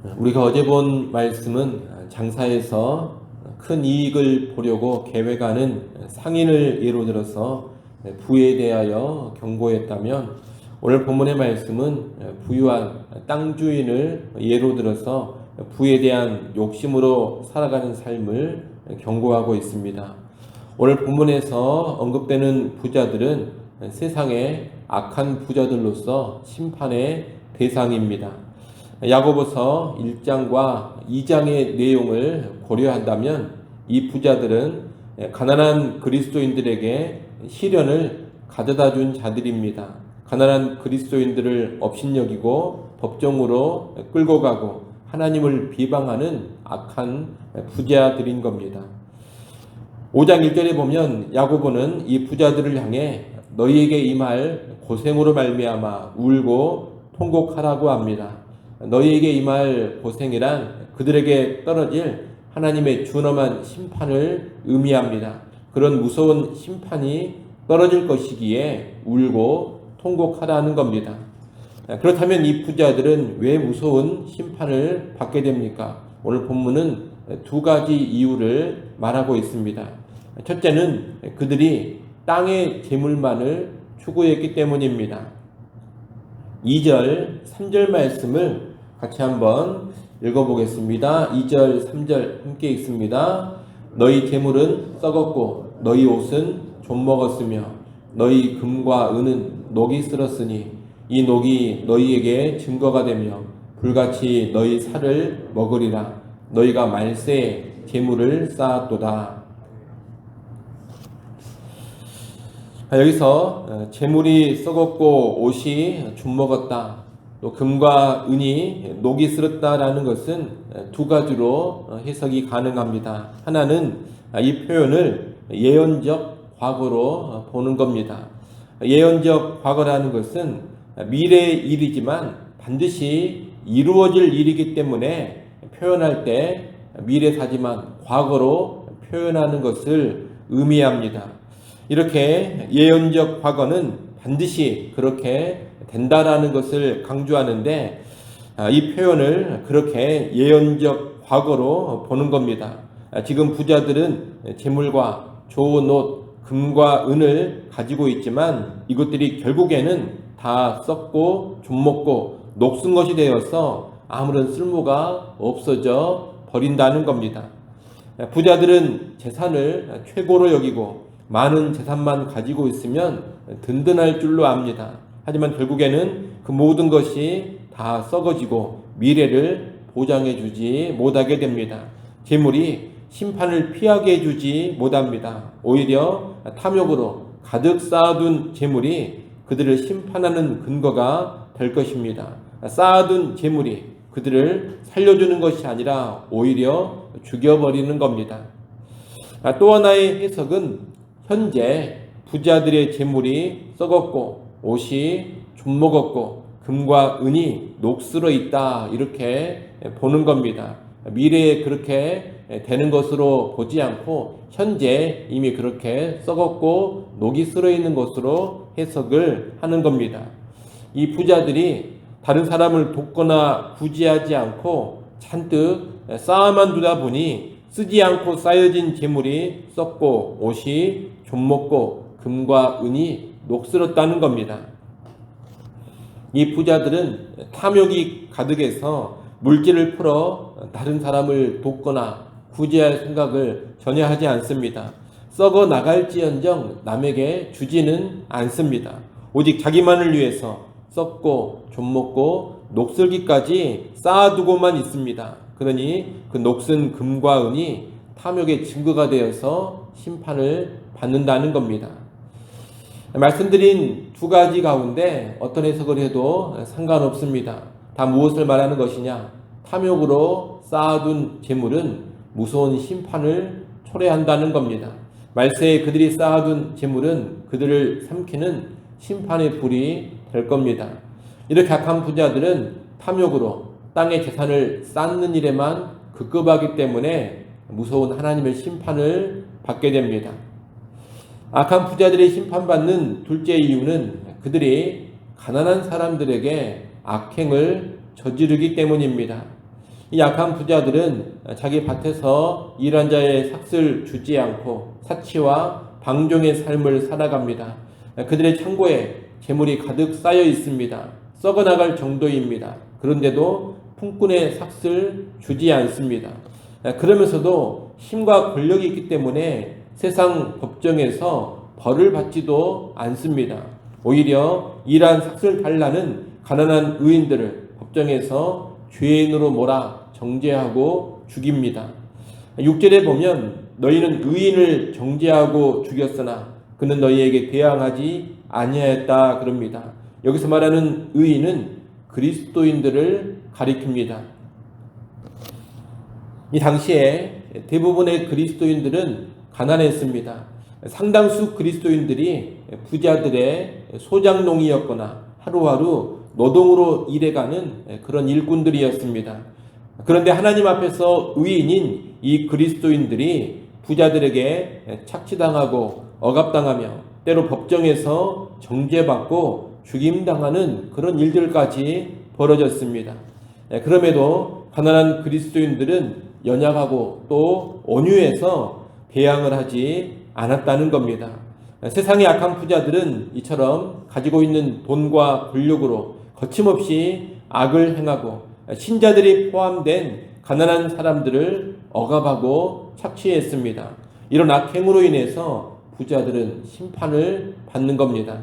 우리가 어제 본 말씀은 장사에서 큰 이익을 보려고 계획하는 상인을 예로 들어서 부에 대하여 경고했다면, 오늘 본문의 말씀은 부유한 땅 주인을 예로 들어서 부에 대한 욕심으로 살아가는 삶을 경고하고 있습니다. 오늘 본문에서 언급되는 부자들은 세상의 악한 부자들로서 심판의 대상입니다. 야고보서 1장과 2장의 내용을 고려한다면 이 부자들은 가난한 그리스도인들에게 시련을 가져다 준 자들입니다. 가난한 그리스도인들을 업신여기고 법정으로 끌고 가고 하나님을 비방하는 악한 부자들인 겁니다. 5장 1절에 보면 야고보는 이 부자들을 향해 너희에게 임할 고생으로 말미암아 울고 통곡하라고 합니다. 너희에게 임할 고생이란 그들에게 떨어질 하나님의 준엄한 심판을 의미합니다. 그런 무서운 심판이 떨어질 것이기에 울고 통곡하라는 겁니다. 그렇다면 이 부자들은 왜 무서운 심판을 받게 됩니까? 오늘 본문은 두 가지 이유를 말하고 있습니다. 첫째는 그들이 땅의 재물만을 추구했기 때문입니다. 2절, 3절 말씀을 같이 한번 읽어보겠습니다. 2절, 3절 함께 읽습니다. 너희 재물은 썩었고 너희 옷은 좀먹었으며 너희 금과 은은 녹이 쓸었으니 이 녹이 너희에게 증거가 되며 불같이 너희 살을 먹으리라. 너희가 말세에 재물을 쌓았도다. 여기서 재물이 썩었고 옷이 좀먹었다, 또 금과 은이 녹이 쓸었다라는 것은 두 가지로 해석이 가능합니다. 하나는 이 표현을 예언적 과거로 보는 겁니다. 예언적 과거라는 것은 미래의 일이지만 반드시 이루어질 일이기 때문에 표현할 때 미래사지만 과거로 표현하는 것을 의미합니다. 이렇게 예언적 과거는 반드시 그렇게 된다라는 것을 강조하는데, 이 표현을 그렇게 예언적 과거로 보는 겁니다. 지금 부자들은 재물과 좋은 옷, 금과 은을 가지고 있지만 이것들이 결국에는 다 썩고 좀먹고 녹슨 것이 되어서 아무런 쓸모가 없어져 버린다는 겁니다. 부자들은 재산을 최고로 여기고 많은 재산만 가지고 있으면 든든할 줄로 압니다. 하지만 결국에는 그 모든 것이 다 썩어지고 미래를 보장해 주지 못하게 됩니다. 재물이 심판을 피하게 해주지 못합니다. 오히려 탐욕으로 가득 쌓아둔 재물이 그들을 심판하는 근거가 될 것입니다. 쌓아둔 재물이 그들을 살려주는 것이 아니라 오히려 죽여버리는 겁니다. 또 하나의 해석은 현재 부자들의 재물이 썩었고 옷이 좀먹었고 금과 은이 녹슬어 있다, 이렇게 보는 겁니다. 미래에 그렇게 되는 것으로 보지 않고 현재 이미 그렇게 썩었고 녹이 슬어 있는 것으로 해석을 하는 겁니다. 이 부자들이 다른 사람을 돕거나 구제하지 않고 잔뜩 쌓아만 두다 보니 쓰지 않고 쌓여진 재물이 썩고 옷이 좀먹고 금과 은이 녹슬었다는 겁니다. 이 부자들은 탐욕이 가득해서 물질을 풀어 다른 사람을 돕거나 구제할 생각을 전혀 하지 않습니다. 썩어 나갈지언정 남에게 주지는 않습니다. 오직 자기만을 위해서 썩고 좀먹고 녹슬기까지 쌓아두고만 있습니다. 그러니 그 녹슨 금과 은이 탐욕의 증거가 되어서 심판을 받는다는 겁니다. 말씀드린 두 가지 가운데 어떤 해석을 해도 상관없습니다. 다 무엇을 말하는 것이냐? 탐욕으로 쌓아둔 재물은 무서운 심판을 초래한다는 겁니다. 말세에 그들이 쌓아둔 재물은 그들을 삼키는 심판의 불이 될 겁니다. 이렇게 악한 부자들은 탐욕으로 땅의 재산을 쌓는 일에만 급급하기 때문에 무서운 하나님의 심판을 받게 됩니다. 악한 부자들이 심판받는 둘째 이유는 그들이 가난한 사람들에게 악행을 저지르기 때문입니다. 이 약한 부자들은 자기 밭에서 일한 자의 삭슬 주지 않고 사치와 방종의 삶을 살아갑니다. 그들의 창고에 재물이 가득 쌓여 있습니다. 썩어나갈 정도입니다. 그런데도 품꾼의 삭슬 주지 않습니다. 그러면서도 힘과 권력이 있기 때문에 세상 법정에서 벌을 받지도 않습니다. 오히려 일한 삭슬 달라는 가난한 의인들을 법정에서 죄인으로 몰아 정죄하고 죽입니다. 6절에 보면 너희는 의인을 정죄하고 죽였으나 그는 너희에게 대항하지 아니하였다 그럽니다. 여기서 말하는 의인은 그리스도인들을 가리킵니다. 이 당시에 대부분의 그리스도인들은 가난했습니다. 상당수 그리스도인들이 부자들의 소장농이었거나 하루하루 노동으로 일해가는 그런 일꾼들이었습니다. 그런데 하나님 앞에서 의인인 이 그리스도인들이 부자들에게 착취당하고 억압당하며 때로 법정에서 정죄받고 죽임당하는 그런 일들까지 벌어졌습니다. 그럼에도 가난한 그리스도인들은 연약하고 또 온유해서 대항을 하지 않았다는 겁니다. 세상의 악한 부자들은 이처럼 가지고 있는 돈과 권력으로 거침없이 악을 행하고 신자들이 포함된 가난한 사람들을 억압하고 착취했습니다. 이런 악행으로 인해서 부자들은 심판을 받는 겁니다.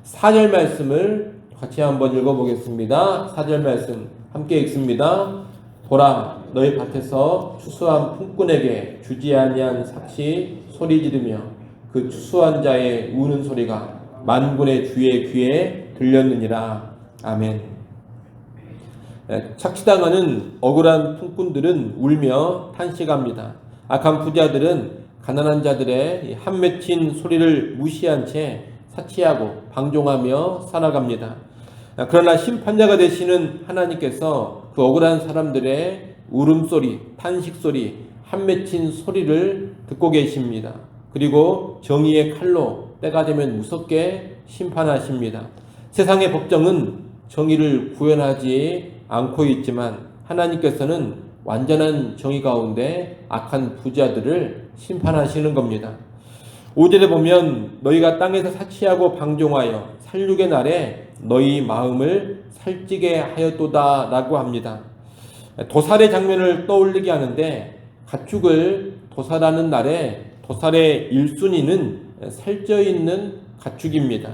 4절 말씀을 같이 한번 읽어보겠습니다. 4절 말씀 함께 읽습니다. 보라, 너희 밭에서 추수한 품꾼에게 주지 아니한 삭시 소리 지르며 그 추수한 자의 우는 소리가 만군의 주의 귀에 들렸느니라. 아멘. 착취당하는 억울한 품꾼들은 울며 탄식합니다. 악한 부자들은 가난한 자들의 한 맺힌 소리를 무시한 채 사치하고 방종하며 살아갑니다. 그러나 심판자가 되시는 하나님께서 그 억울한 사람들의 울음소리, 탄식소리, 한 맺힌 소리를 듣고 계십니다. 그리고 정의의 칼로 때가 되면 무섭게 심판하십니다. 세상의 법정은 정의를 구현하지 않고 있지만 하나님께서는 완전한 정의 가운데 악한 부자들을 심판하시는 겁니다. 5절에 보면 너희가 땅에서 사치하고 방종하여 살육의 날에 너희 마음을 살찌게 하였도다 라고 합니다. 도살의 장면을 떠올리게 하는데 가축을 도살하는 날에 도살의 1순위는 살쪄있는 가축입니다.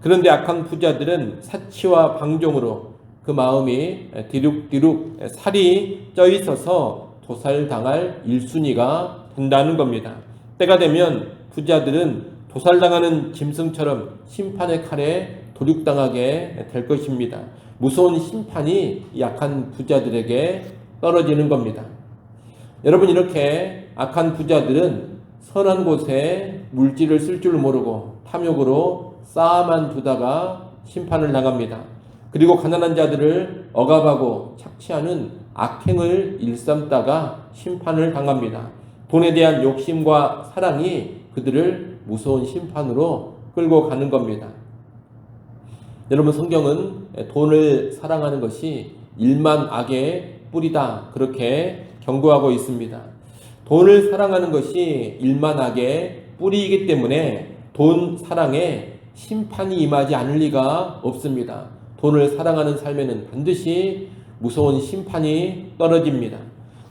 그런데 악한 부자들은 사치와 방종으로 그 마음이 디룩디룩 살이 쪄 있어서 도살당할 1순위가 된다는 겁니다. 때가 되면 부자들은 도살당하는 짐승처럼 심판의 칼에 도륙당하게 될 것입니다. 무서운 심판이 약한 부자들에게 떨어지는 겁니다. 여러분, 이렇게 악한 부자들은 선한 곳에 물질을 쓸 줄 모르고 탐욕으로 쌓아만 두다가 심판을 당합니다. 그리고 가난한 자들을 억압하고 착취하는 악행을 일삼다가 심판을 당합니다. 돈에 대한 욕심과 사랑이 그들을 무서운 심판으로 끌고 가는 겁니다. 여러분, 성경은 돈을 사랑하는 것이 일만 악의 뿌리다 그렇게 경고하고 있습니다. 돈을 사랑하는 것이 일만 악의 뿌리이기 때문에 돈 사랑에 심판이 임하지 않을 리가 없습니다. 돈을 사랑하는 삶에는 반드시 무서운 심판이 떨어집니다.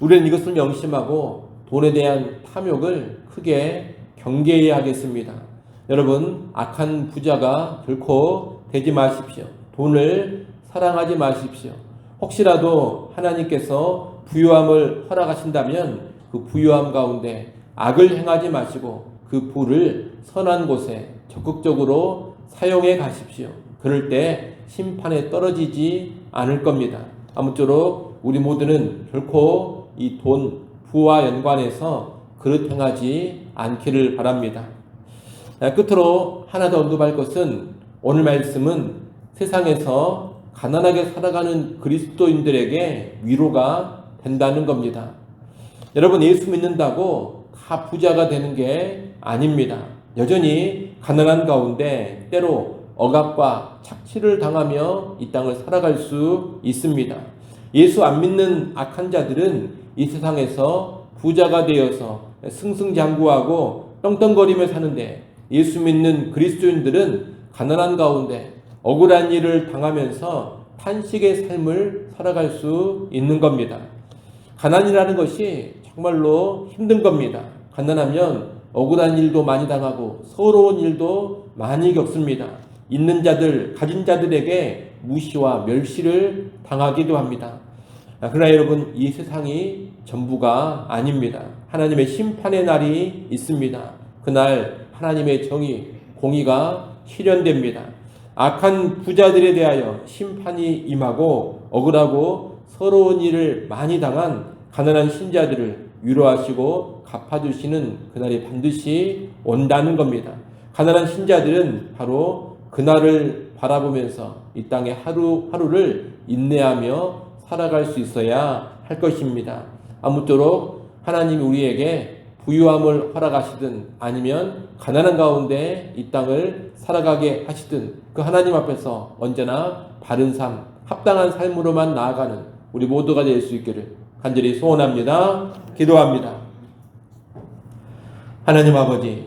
우리는 이것을 명심하고 돈에 대한 탐욕을 크게 경계해야 하겠습니다. 여러분, 악한 부자가 결코 되지 마십시오. 돈을 사랑하지 마십시오. 혹시라도 하나님께서 부유함을 허락하신다면 그 부유함 가운데 악을 행하지 마시고 그 부를 선한 곳에 적극적으로 사용해 가십시오. 그럴 때 심판에 떨어지지 않을 겁니다. 아무쪼록 우리 모두는 결코 이 돈, 부와 연관해서 그릇 행하지 않기를 바랍니다. 끝으로 하나 더 언급할 것은 오늘 말씀은 세상에서 가난하게 살아가는 그리스도인들에게 위로가 된다는 겁니다. 여러분, 예수 믿는다고 다 부자가 되는 게 아닙니다. 여전히 가난한 가운데 때로 억압과 착취를 당하며 이 땅을 살아갈 수 있습니다. 예수 안 믿는 악한 자들은 이 세상에서 부자가 되어서 승승장구하고 떵떵거리며 사는데, 예수 믿는 그리스도인들은 가난한 가운데 억울한 일을 당하면서 탄식의 삶을 살아갈 수 있는 겁니다. 가난이라는 것이 정말로 힘든 겁니다. 가난하면 억울한 일도 많이 당하고 서러운 일도 많이 겪습니다. 있는 자들, 가진 자들에게 무시와 멸시를 당하기도 합니다. 그러나 여러분, 이 세상이 전부가 아닙니다. 하나님의 심판의 날이 있습니다. 그날 하나님의 정의, 공의가 실현됩니다. 악한 부자들에 대하여 심판이 임하고 억울하고 서러운 일을 많이 당한 가난한 신자들을 위로하시고 갚아주시는 그날이 반드시 온다는 겁니다. 가난한 신자들은 바로 그날을 바라보면서 이 땅의 하루하루를 인내하며 살아갈 수 있어야 할 것입니다. 아무쪼록 하나님이 우리에게 부유함을 허락하시든 아니면 가난한 가운데 이 땅을 살아가게 하시든 그 하나님 앞에서 언제나 바른 삶, 합당한 삶으로만 나아가는 우리 모두가 될 수 있기를 간절히 소원합니다. 기도합니다. 하나님 아버지,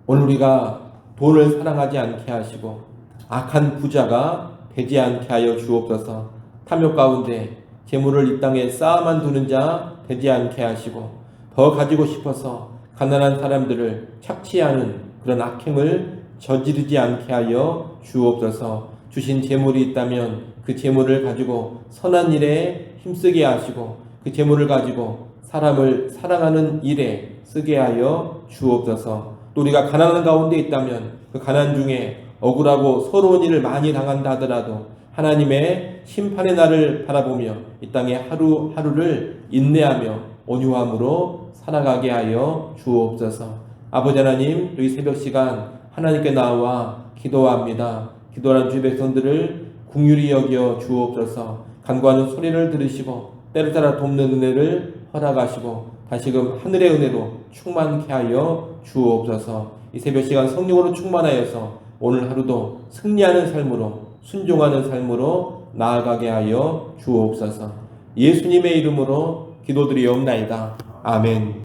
오늘 우리가 돈을 사랑하지 않게 하시고 악한 부자가 되지 않게 하여 주옵소서. 탐욕 가운데 재물을 이 땅에 쌓아만 두는 자 되지 않게 하시고 더 가지고 싶어서 가난한 사람들을 착취하는 그런 악행을 저지르지 않게 하여 주옵소서. 주신 재물이 있다면 그 재물을 가지고 선한 일에 힘쓰게 하시고 그 재물을 가지고 사람을 사랑하는 일에 쓰게 하여 주옵소서. 또 우리가 가난한 가운데 있다면 그 가난 중에 억울하고 서러운 일을 많이 당한다 하더라도 하나님의 심판의 날을 바라보며 이 땅의 하루하루를 인내하며 온유함으로 살아가게 하여 주옵소서. 아버지 하나님, 여기 새벽 시간 하나님께 나와 기도합니다. 기도하는 주의 백성들을 긍휼히 여겨 주옵소서. 간구하는 소리를 들으시고 때를 따라 돕는 은혜를 허락하시고 다시금 하늘의 은혜로 충만케 하여 주옵소서. 이 새벽 시간 성령으로 충만하여서 오늘 하루도 승리하는 삶으로 순종하는 삶으로 나아가게 하여 주옵소서. 예수님의 이름으로 기도드리옵나이다. 아멘.